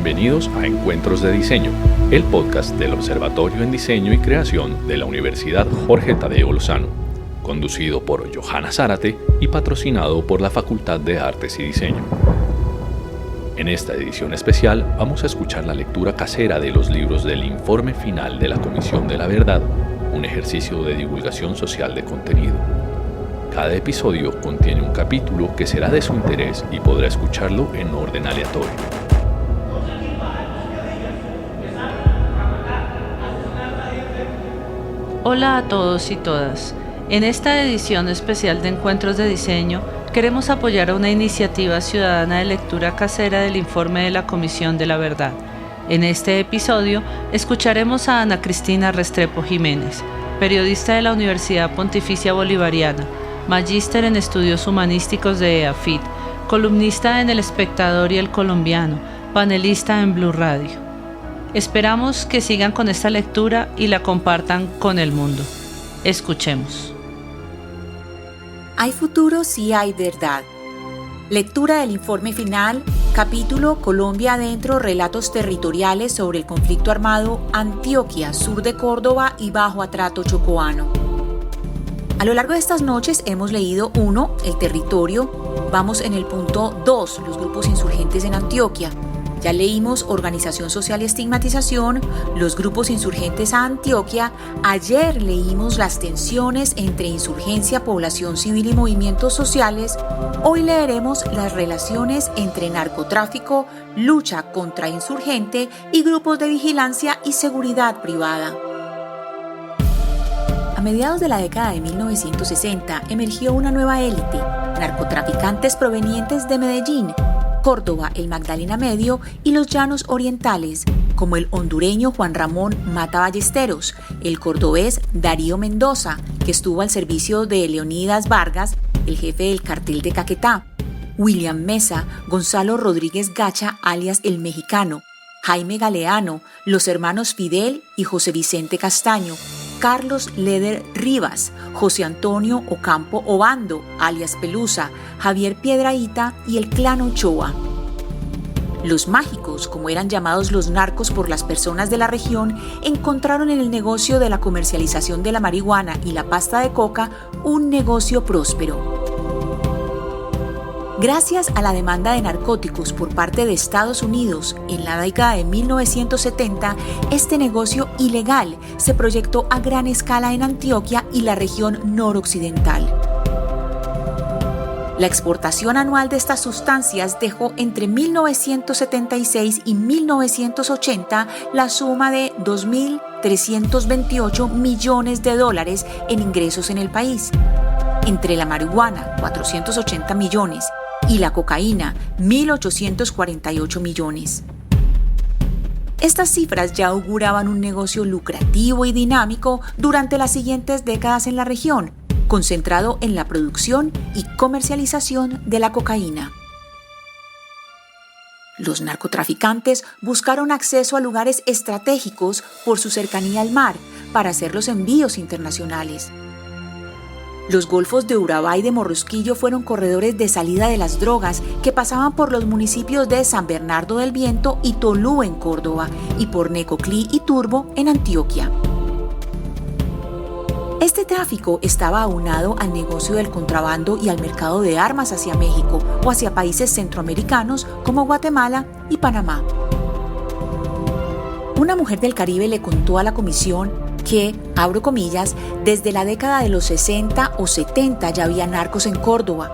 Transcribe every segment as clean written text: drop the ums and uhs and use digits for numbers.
Bienvenidos a Encuentros de Diseño, el podcast del Observatorio en Diseño y Creación de la Universidad Jorge Tadeo Lozano, conducido por Johanna Zárate y patrocinado por la Facultad de Artes y Diseño. En esta edición especial vamos a escuchar la lectura casera de los libros del Informe Final de la Comisión de la Verdad, un ejercicio de divulgación social de contenido. Cada episodio contiene un capítulo que será de su interés y podrá escucharlo en orden aleatorio. Hola a todos y todas. En esta edición especial de Encuentros de Diseño, queremos apoyar a una iniciativa ciudadana de lectura casera del Informe de la Comisión de la Verdad. En este episodio, escucharemos a Ana Cristina Restrepo Jiménez, periodista de la Universidad Pontificia Bolivariana, magíster en estudios humanísticos de EAFIT, columnista en El Espectador y El Colombiano, panelista en Blue Radio. Esperamos que sigan con esta lectura y la compartan con el mundo. Escuchemos. Hay futuro si hay verdad. Lectura del informe final, capítulo Colombia adentro, relatos territoriales sobre el conflicto armado Antioquia, sur de Córdoba y Bajo Atrato Chocoano. A lo largo de estas noches hemos leído 1. El territorio. Vamos en el punto 2, los grupos insurgentes en Antioquia. Ya leímos organización social y estigmatización, los grupos insurgentes a Antioquia. Ayer leímos las tensiones entre insurgencia, población civil y movimientos sociales. Hoy leeremos las relaciones entre narcotráfico, lucha contra insurgente y grupos de vigilancia y seguridad privada. A mediados de la década de 1960 emergió una nueva élite, narcotraficantes provenientes de Medellín, Córdoba, el Magdalena Medio y los Llanos Orientales, como el hondureño Juan Ramón Mata Ballesteros, el cordobés Darío Mendoza, que estuvo al servicio de Leonidas Vargas, el jefe del cartel de Caquetá, William Mesa, Gonzalo Rodríguez Gacha, alias El Mexicano, Jaime Galeano, los hermanos Fidel y José Vicente Castaño, Carlos Leder Rivas, José Antonio Ocampo Obando, alias Pelusa, Javier Piedrahíta y el clan Ochoa. Los mágicos, como eran llamados los narcos por las personas de la región, encontraron en el negocio de la comercialización de la marihuana y la pasta de coca un negocio próspero. Gracias a la demanda de narcóticos por parte de Estados Unidos en la década de 1970, este negocio ilegal se proyectó a gran escala en Antioquia y la región noroccidental. La exportación anual de estas sustancias dejó entre 1976 y 1980 la suma de $2.328 millones en ingresos en el país. Entre la marihuana, 480 millones, y la cocaína, 1.848 millones. Estas cifras ya auguraban un negocio lucrativo y dinámico durante las siguientes décadas en la región, concentrado en la producción y comercialización de la cocaína. Los narcotraficantes buscaron acceso a lugares estratégicos por su cercanía al mar para hacer los envíos internacionales. Los golfos de Urabá y de Morrosquillo fueron corredores de salida de las drogas que pasaban por los municipios de San Bernardo del Viento y Tolú en Córdoba y por Necoclí y Turbo en Antioquia. Este tráfico estaba aunado al negocio del contrabando y al mercado de armas hacia México o hacia países centroamericanos como Guatemala y Panamá. Una mujer del Caribe le contó a la comisión que, abro comillas, desde la década de los 60 o 70 ya había narcos en Córdoba.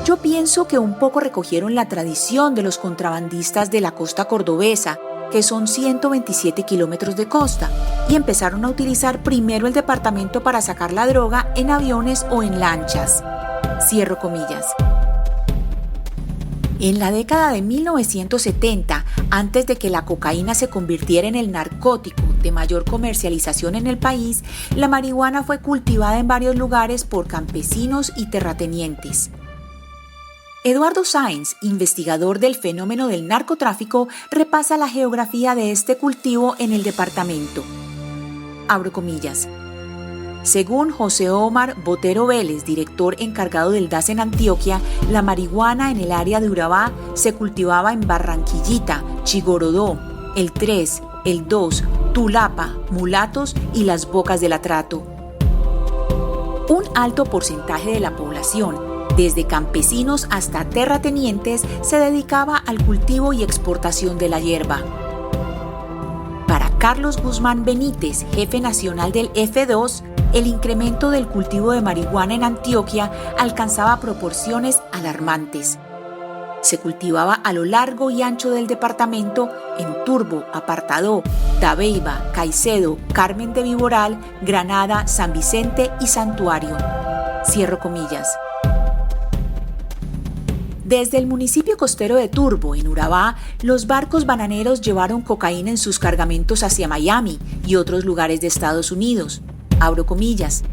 Yo pienso que un poco recogieron la tradición de los contrabandistas de la costa cordobesa, que son 127 kilómetros de costa, y empezaron a utilizar primero el departamento para sacar la droga en aviones o en lanchas. Cierro comillas. En la década de 1970, antes de que la cocaína se convirtiera en el narcótico de mayor comercialización en el país, la marihuana fue cultivada en varios lugares por campesinos y terratenientes. Eduardo Sáenz, investigador del fenómeno del narcotráfico, repasa la geografía de este cultivo en el departamento. Abro comillas. Según José Omar Botero Vélez, director encargado del DAS en Antioquia, la marihuana en el área de Urabá se cultivaba en Barranquillita, Chigorodó, El 3, El 2, Tulapa, Mulatos y las Bocas del Atrato. Un alto porcentaje de la población, desde campesinos hasta terratenientes, se dedicaba al cultivo y exportación de la hierba. Para Carlos Guzmán Benítez, jefe nacional del F2, el incremento del cultivo de marihuana en Antioquia alcanzaba proporciones alarmantes. Se cultivaba a lo largo y ancho del departamento en Turbo, Apartadó, Dabeiba, Caicedo, Carmen de Viboral, Granada, San Vicente y Santuario. Cierro comillas. Desde el municipio costero de Turbo, en Urabá, los barcos bananeros llevaron cocaína en sus cargamentos hacia Miami y otros lugares de Estados Unidos. Abro comillas.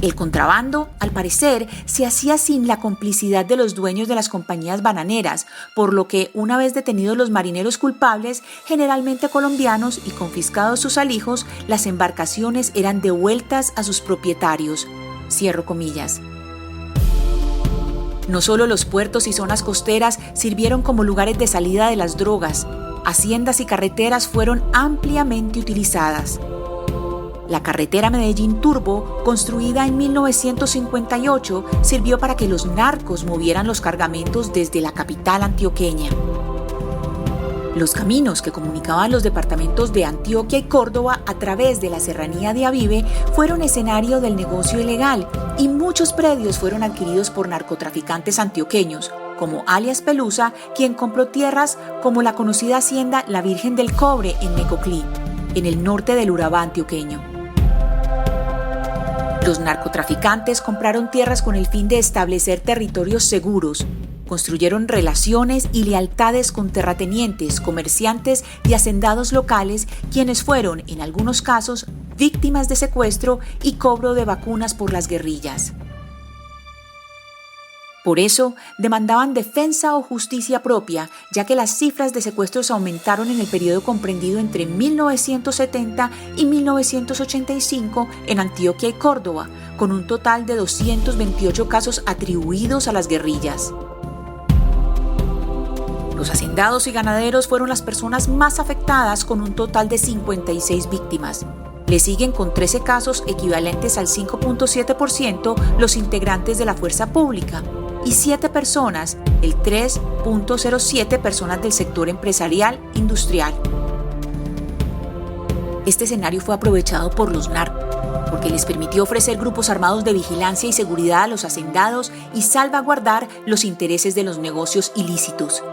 El contrabando, al parecer, se hacía sin la complicidad de los dueños de las compañías bananeras, por lo que, una vez detenidos los marineros culpables, generalmente colombianos, y confiscados sus alijos, las embarcaciones eran devueltas a sus propietarios. Cierro comillas. No solo los puertos y zonas costeras sirvieron como lugares de salida de las drogas, haciendas y carreteras fueron ampliamente utilizadas. La carretera Medellín-Turbo, construida en 1958, sirvió para que los narcos movieran los cargamentos desde la capital antioqueña. Los caminos que comunicaban los departamentos de Antioquia y Córdoba a través de la serranía de Avive fueron escenario del negocio ilegal y muchos predios fueron adquiridos por narcotraficantes antioqueños, como alias Pelusa, quien compró tierras como la conocida hacienda La Virgen del Cobre en Necoclí, en el norte del Urabá antioqueño. Los narcotraficantes compraron tierras con el fin de establecer territorios seguros. Construyeron relaciones y lealtades con terratenientes, comerciantes y hacendados locales, quienes fueron, en algunos casos, víctimas de secuestro y cobro de vacunas por las guerrillas. Por eso, demandaban defensa o justicia propia, ya que las cifras de secuestros aumentaron en el periodo comprendido entre 1970 y 1985 en Antioquia y Córdoba, con un total de 228 casos atribuidos a las guerrillas. Los hacendados y ganaderos fueron las personas más afectadas, con un total de 56 víctimas. Le siguen con 13 casos equivalentes al 5.7% los integrantes de la fuerza pública y 7 personas, el 3.07% personas del sector empresarial industrial. Este escenario fue aprovechado por los narcos, porque les permitió ofrecer grupos armados de vigilancia y seguridad a los hacendados y salvaguardar los intereses de los negocios ilícitos.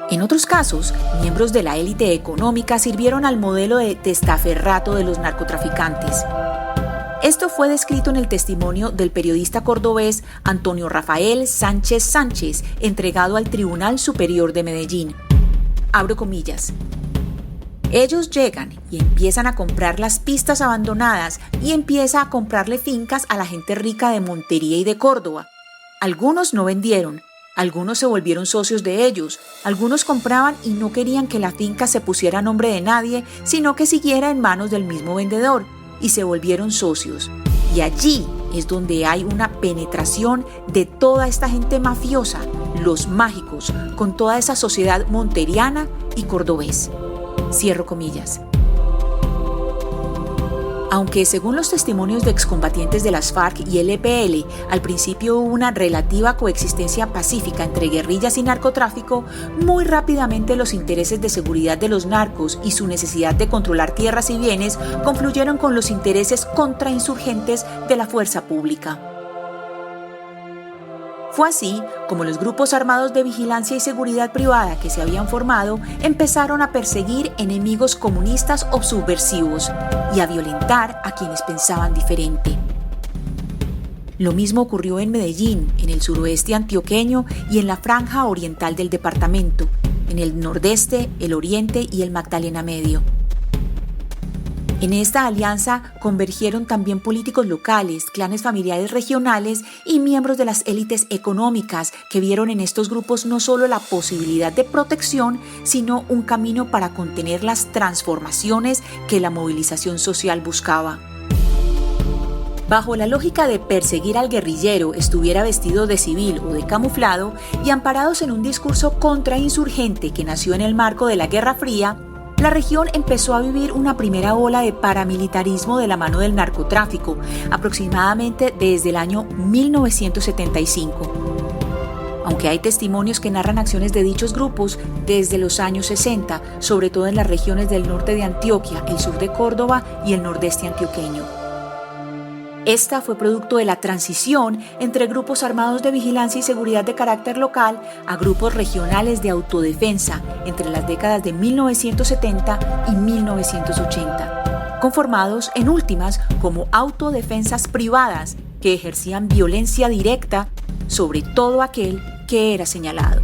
En otros casos, miembros de la élite económica sirvieron al modelo de testaferrato de los narcotraficantes. Esto fue descrito en el testimonio del periodista cordobés Antonio Rafael Sánchez Sánchez, entregado al Tribunal Superior de Medellín. Abro comillas. Ellos llegan y empiezan a comprar las pistas abandonadas y empieza a comprarle fincas a la gente rica de Montería y de Córdoba. Algunos no vendieron, algunos se volvieron socios de ellos, algunos compraban y no querían que la finca se pusiera a nombre de nadie, sino que siguiera en manos del mismo vendedor, y se volvieron socios. Y allí es donde hay una penetración de toda esta gente mafiosa, los mágicos, con toda esa sociedad monteriana y cordobés. Cierro comillas. Aunque según los testimonios de excombatientes de las FARC y el EPL, al principio hubo una relativa coexistencia pacífica entre guerrillas y narcotráfico, muy rápidamente los intereses de seguridad de los narcos y su necesidad de controlar tierras y bienes confluyeron con los intereses contrainsurgentes de la fuerza pública. Fue así como los grupos armados de vigilancia y seguridad privada que se habían formado empezaron a perseguir enemigos comunistas o subversivos y a violentar a quienes pensaban diferente. Lo mismo ocurrió en Medellín, en el suroeste antioqueño y en la franja oriental del departamento, en el nordeste, el oriente y el Magdalena Medio. En esta alianza convergieron también políticos locales, clanes familiares regionales y miembros de las élites económicas que vieron en estos grupos no solo la posibilidad de protección, sino un camino para contener las transformaciones que la movilización social buscaba. bajo la lógica de perseguir al guerrillero, estuviera vestido de civil o de camuflado, y amparados en un discurso contrainsurgente que nació en el marco de la Guerra Fría, la región empezó a vivir una primera ola de paramilitarismo de la mano del narcotráfico, aproximadamente desde el año 1975. Aunque hay testimonios que narran acciones de dichos grupos desde los años 60, sobre todo en las regiones del norte de Antioquia, el sur de Córdoba y el nordeste antioqueño. Esta fue producto de la transición entre grupos armados de vigilancia y seguridad de carácter local a grupos regionales de autodefensa entre las décadas de 1970 y 1980, conformados en últimas como autodefensas privadas que ejercían violencia directa sobre todo aquel que era señalado.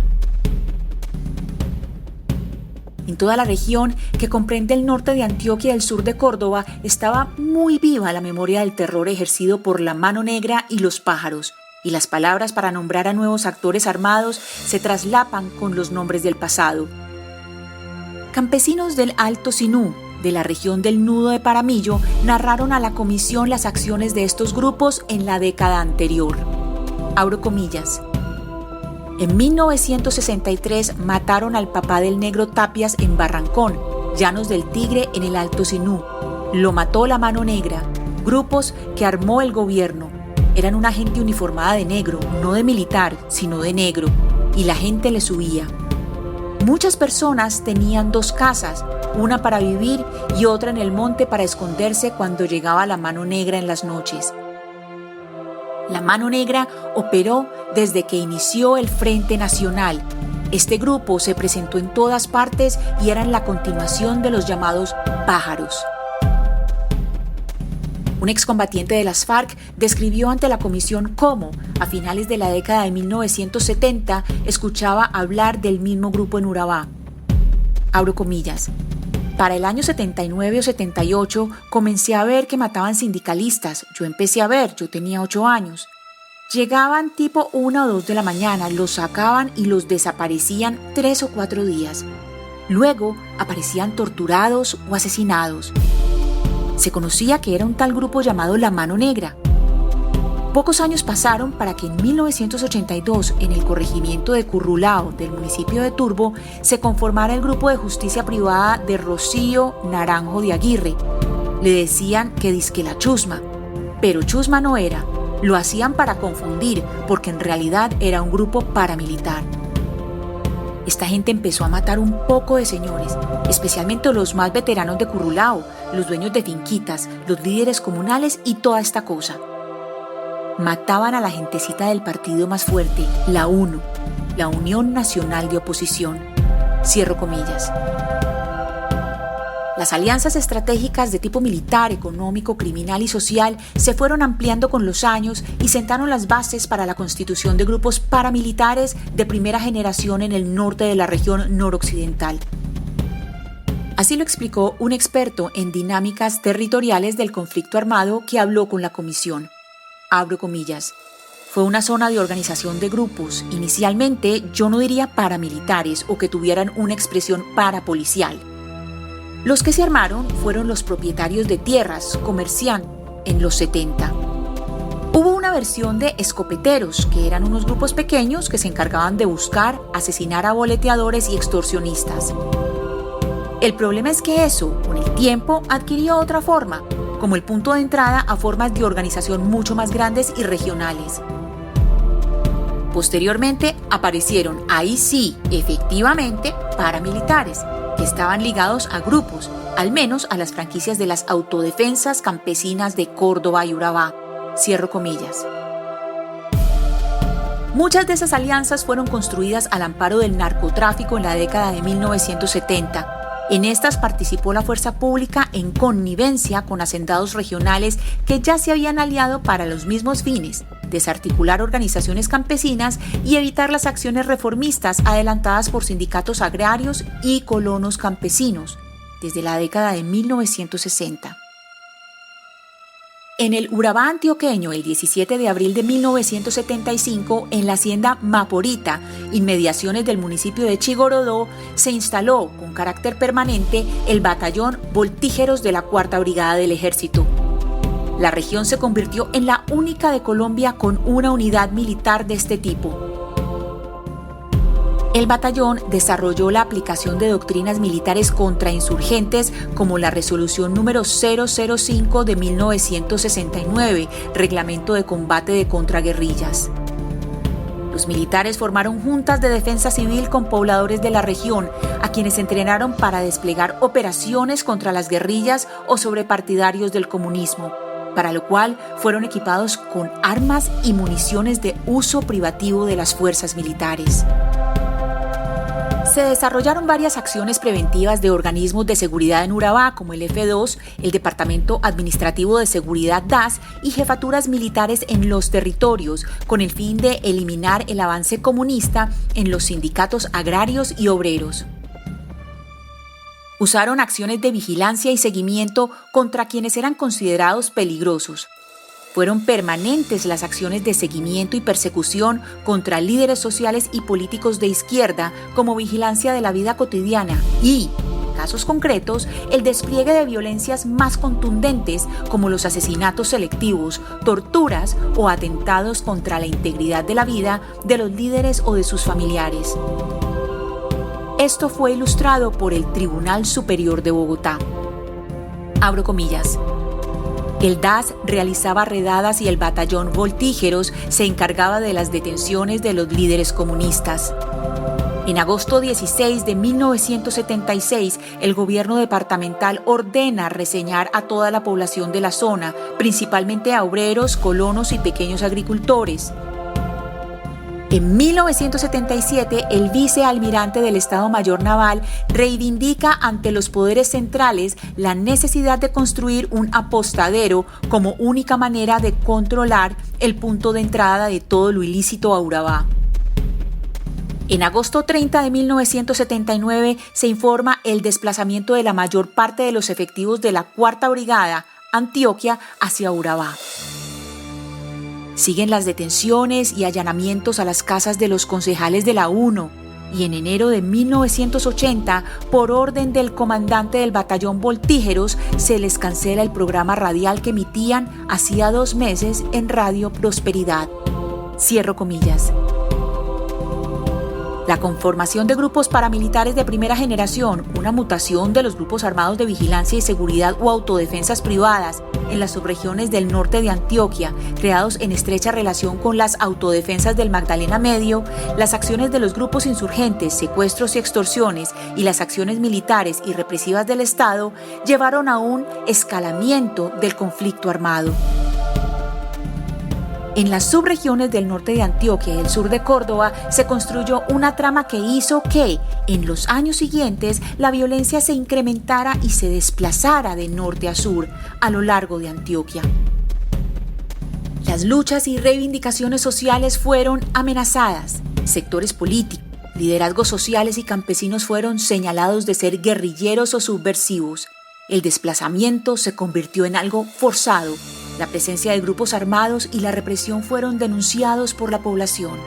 En toda la región que comprende el norte de Antioquia y el sur de Córdoba estaba muy viva la memoria del terror ejercido por la Mano Negra y los Pájaros, y las palabras para nombrar a nuevos actores armados se traslapan con los nombres del pasado. Campesinos del Alto Sinú, de la región del Nudo de Paramillo, narraron a la comisión las acciones de estos grupos en la década anterior. Abro comillas. En 1963 mataron al papá del negro Tapias en Barrancón, Llanos del Tigre en el Alto Sinú. Lo mató la Mano Negra, grupos que armó el gobierno. Eran una gente uniformada de negro, no de militar, sino de negro, y la gente les huía. Muchas personas tenían 2 casas, una para vivir y otra en el monte para esconderse cuando llegaba la Mano Negra en las noches. La Mano Negra operó desde que inició el Frente Nacional. Este grupo se presentó en todas partes y eran la continuación de los llamados Pájaros. Un excombatiente de las FARC describió ante la comisión cómo, a finales de la década de 1970, escuchaba hablar del mismo grupo en Urabá. Abro comillas. Para el año 79 o 78 comencé a ver que mataban sindicalistas. Yo empecé a ver, yo tenía 8 años. Llegaban tipo 1 o 2 de la mañana, los sacaban y los desaparecían 3 o 4 días. Luego aparecían torturados o asesinados. Se conocía que era un tal grupo llamado la Mano Negra. Pocos años pasaron para que en 1982, en el corregimiento de Currulao del municipio de Turbo, se conformara el grupo de justicia privada de Rocío Naranjo de Aguirre. Le decían que dizque la chusma, pero chusma no era. Lo hacían para confundir, porque en realidad era un grupo paramilitar. Esta gente empezó a matar un poco de señores, especialmente los más veteranos de Currulao, los dueños de finquitas, los líderes comunales y toda esta cosa. Mataban a la gentecita del partido más fuerte, la UNO, la Unión Nacional de Oposición. Cierro comillas. Las alianzas estratégicas de tipo militar, económico, criminal y social se fueron ampliando con los años y sentaron las bases para la constitución de grupos paramilitares de primera generación en el norte de la región noroccidental. Así lo explicó un experto en dinámicas territoriales del conflicto armado que habló con la comisión. Abro comillas. Fue una zona de organización de grupos, inicialmente yo no diría paramilitares o que tuvieran una expresión parapolicial. Los que se armaron fueron los propietarios de tierras, comerciantes, en los 70. Hubo una versión de escopeteros, que eran unos grupos pequeños que se encargaban de buscar, asesinar a boleteadores y extorsionistas. El problema es que eso, con el tiempo, adquirió otra forma, como el punto de entrada a formas de organización mucho más grandes y regionales. Posteriormente aparecieron, ahí sí, efectivamente, paramilitares, que estaban ligados a grupos, al menos a las franquicias de las autodefensas campesinas de Córdoba y Urabá. Cierro comillas. Muchas de esas alianzas fueron construidas al amparo del narcotráfico en la década de 1970. En estas participó la fuerza pública en connivencia con hacendados regionales que ya se habían aliado para los mismos fines, desarticular organizaciones campesinas y evitar las acciones reformistas adelantadas por sindicatos agrarios y colonos campesinos desde la década de 1960. En el Urabá antioqueño, el 17 de abril de 1975, en la hacienda Maporita, inmediaciones del municipio de Chigorodó, se instaló con carácter permanente el batallón Voltígeros de la 4ª Brigada del Ejército. La región se convirtió en la única de Colombia con una unidad militar de este tipo. El batallón desarrolló la aplicación de doctrinas militares contra insurgentes como la Resolución número 005 de 1969, Reglamento de Combate de Contraguerrillas. Los militares formaron juntas de defensa civil con pobladores de la región, a quienes entrenaron para desplegar operaciones contra las guerrillas o sobre partidarios del comunismo, para lo cual fueron equipados con armas y municiones de uso privativo de las fuerzas militares. Se desarrollaron varias acciones preventivas de organismos de seguridad en Urabá, como el F2, el Departamento Administrativo de Seguridad DAS y jefaturas militares en los territorios, con el fin de eliminar el avance comunista en los sindicatos agrarios y obreros. Usaron acciones de vigilancia y seguimiento contra quienes eran considerados peligrosos. Fueron permanentes las acciones de seguimiento y persecución contra líderes sociales y políticos de izquierda como vigilancia de la vida cotidiana y, en casos concretos, el despliegue de violencias más contundentes como los asesinatos selectivos, torturas o atentados contra la integridad de la vida de los líderes o de sus familiares. Esto fue ilustrado por el Tribunal Superior de Bogotá. Abro comillas. El DAS realizaba redadas y el batallón Voltígeros se encargaba de las detenciones de los líderes comunistas. En agosto 16 de 1976, el gobierno departamental ordena reseñar a toda la población de la zona, principalmente a obreros, colonos y pequeños agricultores. En 1977, el vicealmirante del Estado Mayor Naval reivindica ante los poderes centrales la necesidad de construir un apostadero como única manera de controlar el punto de entrada de todo lo ilícito a Urabá. En agosto 30 de 1979 se informa el desplazamiento de la mayor parte de los efectivos de la 4ª Brigada, Antioquia, hacia Urabá. Siguen las detenciones y allanamientos a las casas de los concejales de la UNO y en enero de 1980, por orden del comandante del batallón Voltígeros, se les cancela el programa radial que emitían hacía 2 meses en Radio Prosperidad. Cierro comillas. La conformación de grupos paramilitares de primera generación, una mutación de los grupos armados de vigilancia y seguridad o autodefensas privadas en las subregiones del norte de Antioquia, creados en estrecha relación con las autodefensas del Magdalena Medio, las acciones de los grupos insurgentes, secuestros y extorsiones y las acciones militares y represivas del Estado llevaron a un escalamiento del conflicto armado. En las subregiones del norte de Antioquia y el sur de Córdoba se construyó una trama que hizo que, en los años siguientes, la violencia se incrementara y se desplazara de norte a sur a lo largo de Antioquia. Las luchas y reivindicaciones sociales fueron amenazadas. Sectores políticos, liderazgos sociales y campesinos fueron señalados de ser guerrilleros o subversivos. El desplazamiento se convirtió en algo forzado. La presencia de grupos armados y la represión fueron denunciados por la población.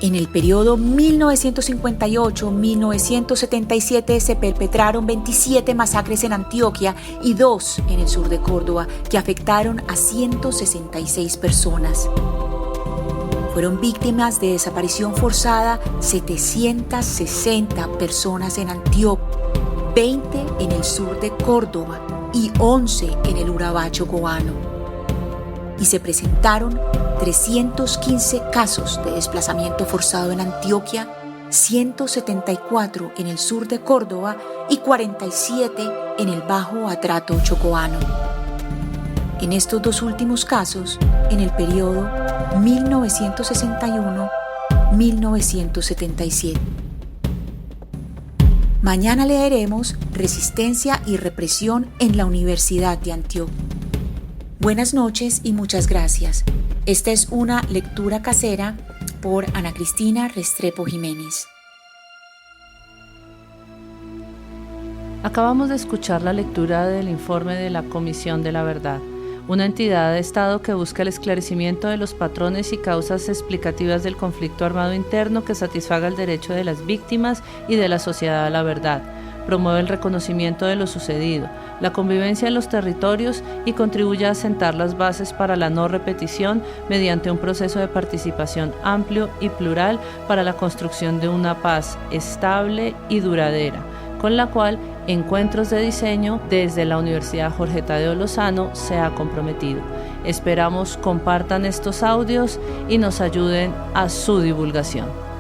En el periodo 1958-1977 se perpetraron 27 masacres en Antioquia y 2 en el sur de Córdoba, que afectaron a 166 personas. Fueron víctimas de desaparición forzada 760 personas en Antioquia, 20 en el sur de Córdoba y 11 en el Urabá chocobano. Y se presentaron 315 casos de desplazamiento forzado en Antioquia, 174 en el sur de Córdoba y 47 en el Bajo Atrato chocobano. En estos 2 últimos casos, en el periodo 1961-1977. Mañana leeremos Resistencia y represión en la Universidad de Antioquia. Buenas noches y muchas gracias. Esta es una lectura casera por Ana Cristina Restrepo Jiménez. Acabamos de escuchar la lectura del informe de la Comisión de la Verdad, una entidad de Estado que busca el esclarecimiento de los patrones y causas explicativas del conflicto armado interno que satisfaga el derecho de las víctimas y de la sociedad a la verdad, promueve el reconocimiento de lo sucedido, la convivencia en los territorios y contribuye a sentar las bases para la no repetición mediante un proceso de participación amplio y plural para la construcción de una paz estable y duradera, con la cual Encuentros de Diseño desde la Universidad Jorge Tadeo Lozano se ha comprometido. Esperamos compartan estos audios y nos ayuden a su divulgación.